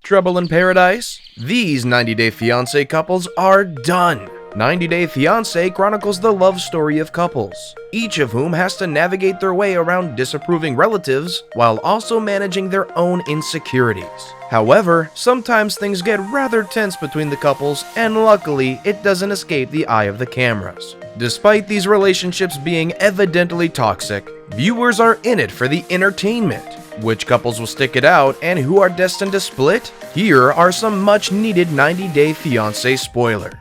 Trouble in Paradise? These 90-Day Fiancé couples are done. 90-Day Fiancé chronicles the love story of couples, each of whom has to navigate their way around disapproving relatives while also managing their own insecurities. However, sometimes things get rather tense between the couples, and luckily, it doesn't escape the eye of the cameras. Despite these relationships being evidently toxic, viewers are in it for the entertainment. Which couples will stick it out and who are destined to split? Here are some much needed 90-Day Fiancé spoilers.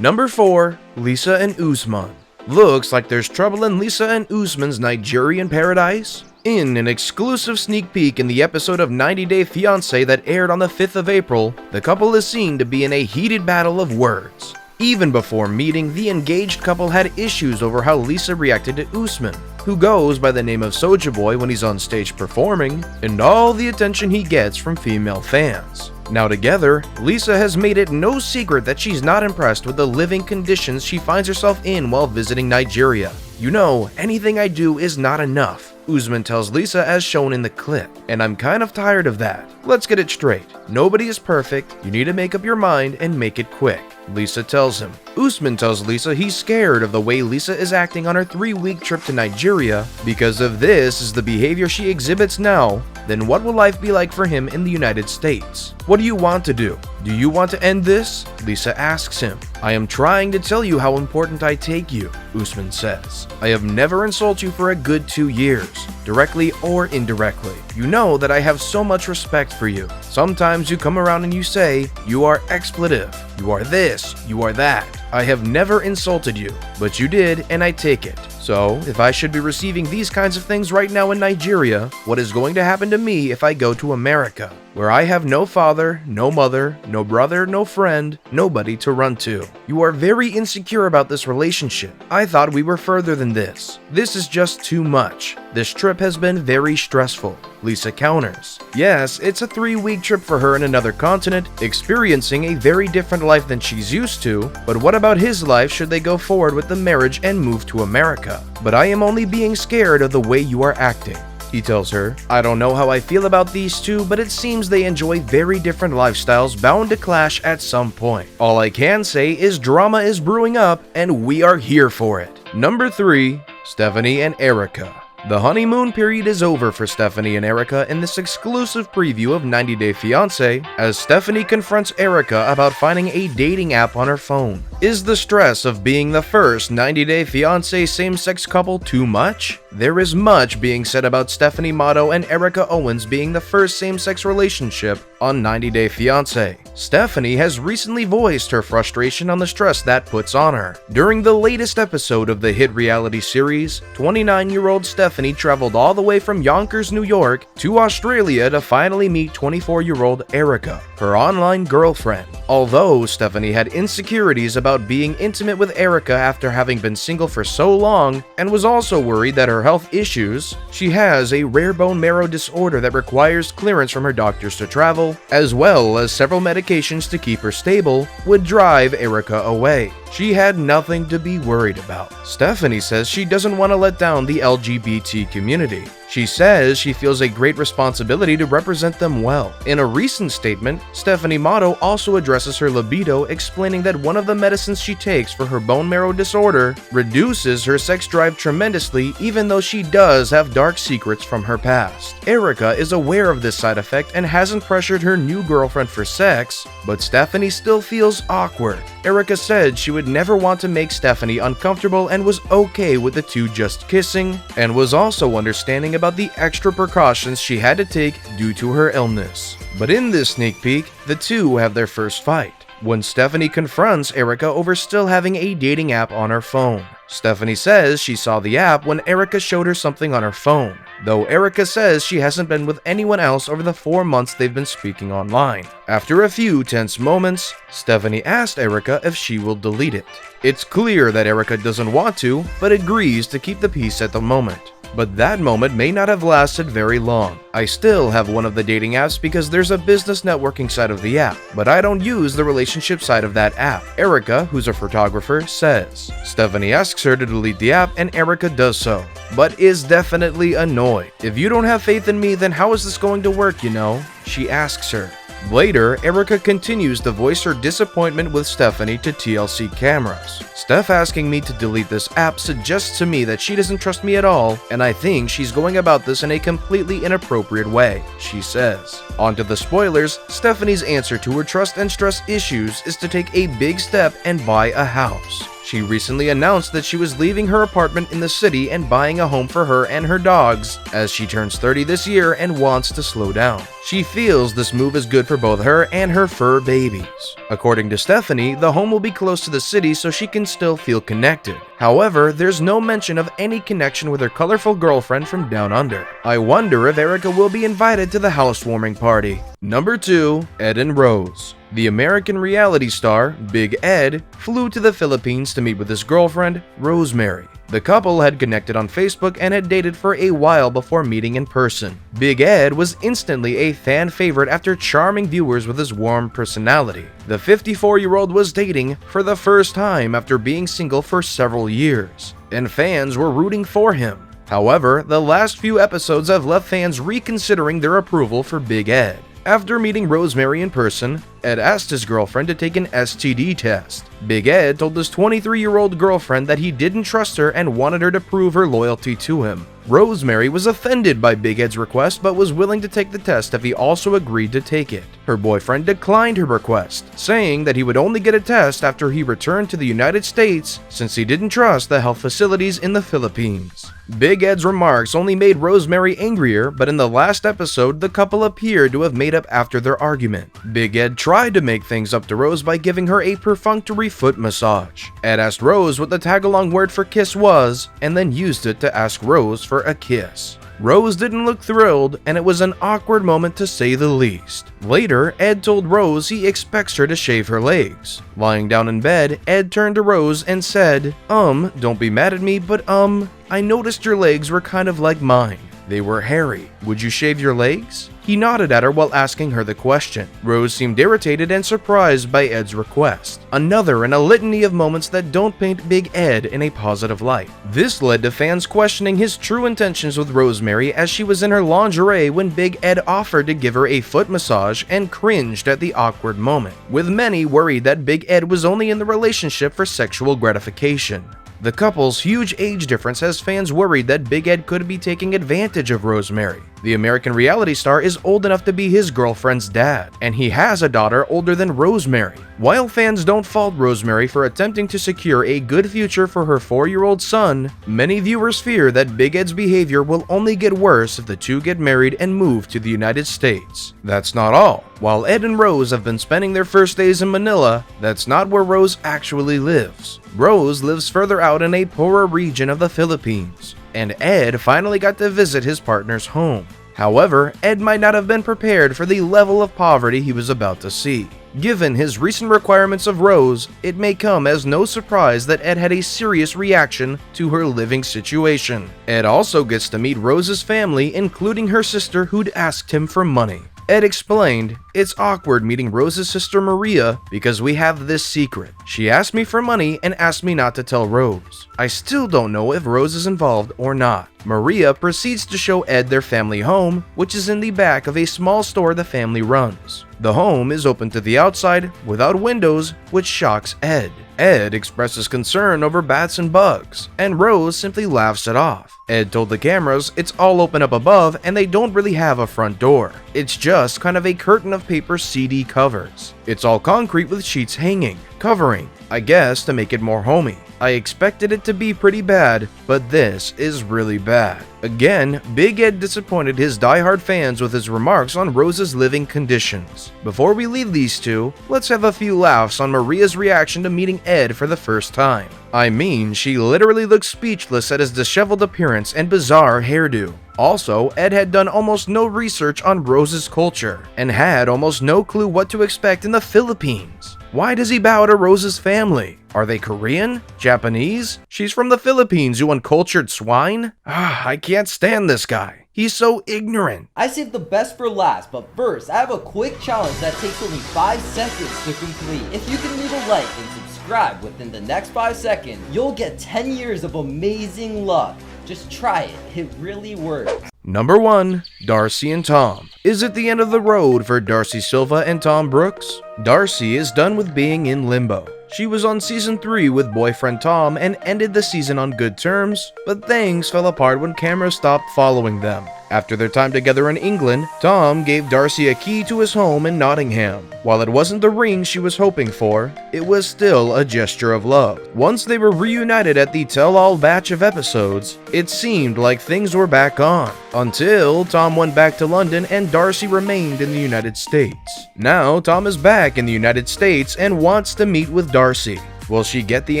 Number 4. Lisa and Usman. Looks like there's trouble in Lisa and Usman's Nigerian paradise. In an exclusive sneak peek in the episode of 90-Day Fiancé that aired on the 5th of April, the couple is seen to be in a heated battle of words. Even before meeting, the engaged couple had issues over how Lisa reacted to Usman, who goes by the name of Sojaboy when he's on stage performing, and all the attention he gets from female fans. Now together, Lisa has made it no secret that she's not impressed with the living conditions she finds herself in while visiting Nigeria. "You know, anything I do is not enough," Usman tells Lisa as shown in the clip, "and I'm kind of tired of that. Let's get it straight. Nobody is perfect, you need to make up your mind and make it quick," Lisa tells him. Usman tells Lisa he's scared of the way Lisa is acting on her 3-week trip to Nigeria. Because if this is the behavior she exhibits now, then what will life be like for him in the United States? "What do you want to do? Do you want to end this?" Lisa asks him. "I am trying to tell you how important I take you," Usman says. "I have never insulted you for a good 2 years, directly or indirectly. You know that I have so much respect for you. Sometimes you come around and you say, you are expletive, you are this, you are that. I have never insulted you, but you did and I take it. So, if I should be receiving these kinds of things right now in Nigeria, what is going to happen to me if I go to America, where I have no father, no mother, no brother, no friend, nobody to run to? You are very insecure about this relationship. I thought we were further than this. This is just too much. This trip has been very stressful," Lisa counters. Yes, it's a 3-week trip for her in another continent, experiencing a very different life than she's used to, but what about his life should they go forward with the marriage and move to America? "But I am only being scared of the way you are acting," he tells her. "I don't know how I feel about these two, but it seems they enjoy very different lifestyles bound to clash at some point. All I can say is drama is brewing up and we are here for it." Number 3. Stephanie and Erica. The honeymoon period is over for Stephanie and Erica in this exclusive preview of 90-Day Fiancé, as Stephanie confronts Erica about finding a dating app on her phone. Is the stress of being the first 90-Day Fiancé same-sex couple too much? There is much being said about Stephanie Motto and Erica Owens being the first same-sex relationship on 90-Day Fiancé. Stephanie has recently voiced her frustration on the stress that puts on her. During the latest episode of the hit reality series, 29-year-old Stephanie traveled all the way from Yonkers, New York to Australia to finally meet 24-year-old Erica, her online girlfriend. Although Stephanie had insecurities about being intimate with Erica after having been single for so long, and was also worried that her health issues, she has a rare bone marrow disorder that requires clearance from her doctors to travel, as well as several medications to keep her stable, would drive Erica away. She had nothing to be worried about. Stephanie says she doesn't want to let down the LGBT community. She says she feels a great responsibility to represent them well. In a recent statement, Stephanie Motto also addresses her libido, explaining that one of the medicines she takes for her bone marrow disorder reduces her sex drive tremendously, even though she does have dark secrets from her past. Erica is aware of this side effect and hasn't pressured her new girlfriend for sex, but Stephanie still feels awkward. Erica said she would never want to make Stephanie uncomfortable and was okay with the two just kissing, and was also understanding about the extra precautions she had to take due to her illness. But in this sneak peek, the two have their first fight, when Stephanie confronts Erica over still having a dating app on her phone. Stephanie says she saw the app when Erica showed her something on her phone, though Erica says she hasn't been with anyone else over the 4 months they've been speaking online. After a few tense moments, Stephanie asked Erica if she will delete it. It's clear that Erica doesn't want to, but agrees to keep the peace at the moment. But that moment may not have lasted very long. I still have one of the dating apps because there's a business networking side of the app, but I don't use the relationship side of that app, Erica, who's a photographer, says. Stephanie asks her to delete the app and Erica does so, but is definitely annoyed. "If you don't have faith in me, then how is this going to work, you know?" she asks her. Later, Erica continues to voice her disappointment with Stephanie to TLC cameras. Steph asking me to delete this app suggests to me that she doesn't trust me at all, and I think she's going about this in a completely inappropriate way, she says. On to the spoilers, Stephanie's answer to her trust and stress issues is to take a big step and buy a house. She recently announced that she was leaving her apartment in the city and buying a home for her and her dogs, as she turns 30 this year and wants to slow down. She feels this move is good for both her and her fur babies. According to Stephanie, the home will be close to the city so she can still feel connected. However, there's no mention of any connection with her colorful girlfriend from down under. I wonder if Erica will be invited to the housewarming party. Number 2. Ed and Rose. The American reality star, Big Ed, flew to the Philippines to meet with his girlfriend, Rosemary. The couple had connected on Facebook and had dated for a while before meeting in person. Big Ed was instantly a fan favorite after charming viewers with his warm personality. The 54-year-old was dating for the first time after being single for several years, and fans were rooting for him. However, the last few episodes have left fans reconsidering their approval for Big Ed. After meeting Rosemary in person, Ed asked his girlfriend to take an STD test. Big Ed told his 23-year-old girlfriend that he didn't trust her and wanted her to prove her loyalty to him. Rosemary was offended by Big Ed's request but was willing to take the test if he also agreed to take it. Her boyfriend declined her request, saying that he would only get a test after he returned to the United States since he didn't trust the health facilities in the Philippines. Big Ed's remarks only made Rosemary angrier, but in the last episode, the couple appeared to have made up after their argument. Big Ed tried to make things up to Rose by giving her a perfunctory foot massage. Ed asked Rose what the tag-along word for kiss was, and then used it to ask Rose for a kiss. Rose didn't look thrilled, and it was an awkward moment to say the least. Later, Ed told Rose he expects her to shave her legs. Lying down in bed, Ed turned to Rose and said, don't be mad at me, but I noticed your legs were kind of like mine. They were hairy. Would you shave your legs? He nodded at her while asking her the question. Rose seemed irritated and surprised by Ed's request. Another in a litany of moments that don't paint Big Ed in a positive light. This led to fans questioning his true intentions with Rosemary as she was in her lingerie when Big Ed offered to give her a foot massage and cringed at the awkward moment, with many worried that Big Ed was only in the relationship for sexual gratification. The couple's huge age difference has fans worried that Big Ed could be taking advantage of Rosemary. The American reality star is old enough to be his girlfriend's dad, and he has a daughter older than Rosemary. While fans don't fault Rosemary for attempting to secure a good future for her 4-year-old son, many viewers fear that Big Ed's behavior will only get worse if the two get married and move to the United States. That's not all. While Ed and Rose have been spending their first days in Manila, that's not where Rose actually lives. Rose lives further out in a poorer region of the Philippines, and Ed finally got to visit his partner's home. However, Ed might not have been prepared for the level of poverty he was about to see. Given his recent requirements of Rose, it may come as no surprise that Ed had a serious reaction to her living situation. Ed also gets to meet Rose's family, including her sister who'd asked him for money. Ed explained, "It's awkward meeting Rose's sister Maria because we have this secret. She asked me for money and asked me not to tell Rose. I still don't know if Rose is involved or not." Maria proceeds to show Ed their family home, which is in the back of a small store the family runs. The home is open to the outside, without windows, which shocks Ed. Ed expresses concern over bats and bugs, and Rose simply laughs it off. Ed told the cameras it's all open up above and they don't really have a front door. It's just kind of a curtain of paper CD covers. It's all concrete with sheets hanging, covering, I guess to make it more homey. I expected it to be pretty bad, but this is really bad. Again, Big Ed disappointed his diehard fans with his remarks on Rose's living conditions. Before we leave these two, let's have a few laughs on Maria's reaction to meeting Ed for the first time. I mean, she literally looked speechless at his disheveled appearance and bizarre hairdo. Also, Ed had done almost no research on Rose's culture, and had almost no clue what to expect in the Philippines. Why does he bow to Rose's family? Are they Korean? Japanese? She's from the Philippines, you uncultured swine. I can't stand this guy. He's so ignorant. I saved the best for last, but first, I have a quick challenge that takes only 5 seconds to complete. If you can leave a like and subscribe within the next 5 seconds, you'll get 10 years of amazing luck. Just try it, it really works. Number 1. Darcy and Tom. Is it the end of the road for Darcy Silva and Tom Brooks? Darcy is done with being in limbo. She was on season 3 with boyfriend Tom and ended the season on good terms, but things fell apart when cameras stopped following them. After their time together in England, Tom gave Darcy a key to his home in Nottingham. While it wasn't the ring she was hoping for, it was still a gesture of love. Once they were reunited at the tell-all batch of episodes, it seemed like things were back on, until Tom went back to London and Darcy remained in the United States. Now Tom is back in the United States and wants to meet with Darcy. Will she get the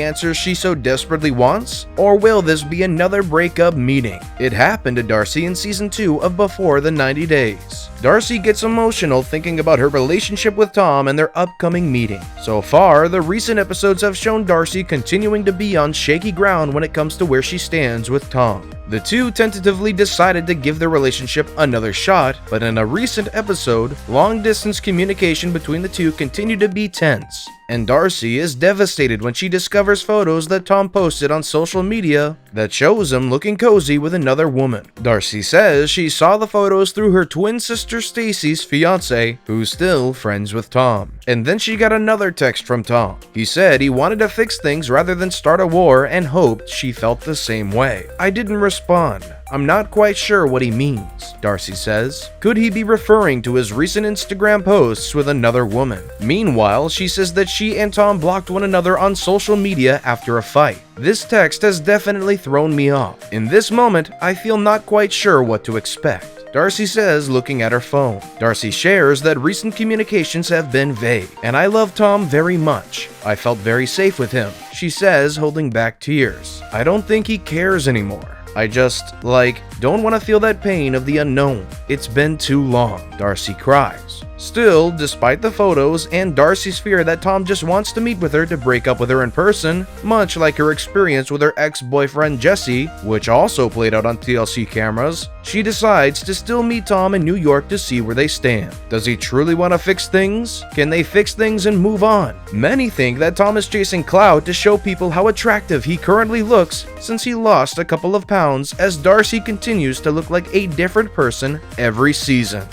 answers she so desperately wants? Or will this be another breakup meeting? It happened to Darcy in season 2 of Before the 90 Days. Darcy gets emotional thinking about her relationship with Tom and their upcoming meeting. So far, the recent episodes have shown Darcy continuing to be on shaky ground when it comes to where she stands with Tom. The two tentatively decided to give their relationship another shot, but in a recent episode, long-distance communication between the two continued to be tense. And Darcy is devastated when she discovers photos that Tom posted on social media that shows him looking cozy with another woman. Darcy says she saw the photos through her twin sister Stacy's fiancé, who's still friends with Tom. And then she got another text from Tom. He said he wanted to fix things rather than start a war and hoped she felt the same way. I didn't respond. I'm not quite sure what he means, Darcy says. Could he be referring to his recent Instagram posts with another woman? Meanwhile, she says that she and Tom blocked one another on social media after a fight. This text has definitely thrown me off. In this moment, I feel not quite sure what to expect, Darcy says, looking at her phone. Darcy shares that recent communications have been vague, and I love Tom very much. I felt very safe with him, she says, holding back tears. I don't think he cares anymore. I just, don't want to feel that pain of the unknown. It's been too long, Darcy cries. Still, despite the photos and Darcy's fear that Tom just wants to meet with her to break up with her in person, much like her experience with her ex-boyfriend Jesse, which also played out on TLC cameras, she decides to still meet Tom in New York to see where they stand. Does he truly want to fix things? Can they fix things and move on? Many think that Tom is chasing clout to show people how attractive he currently looks since he lost a couple of pounds, as Darcy continues to look like a different person every season.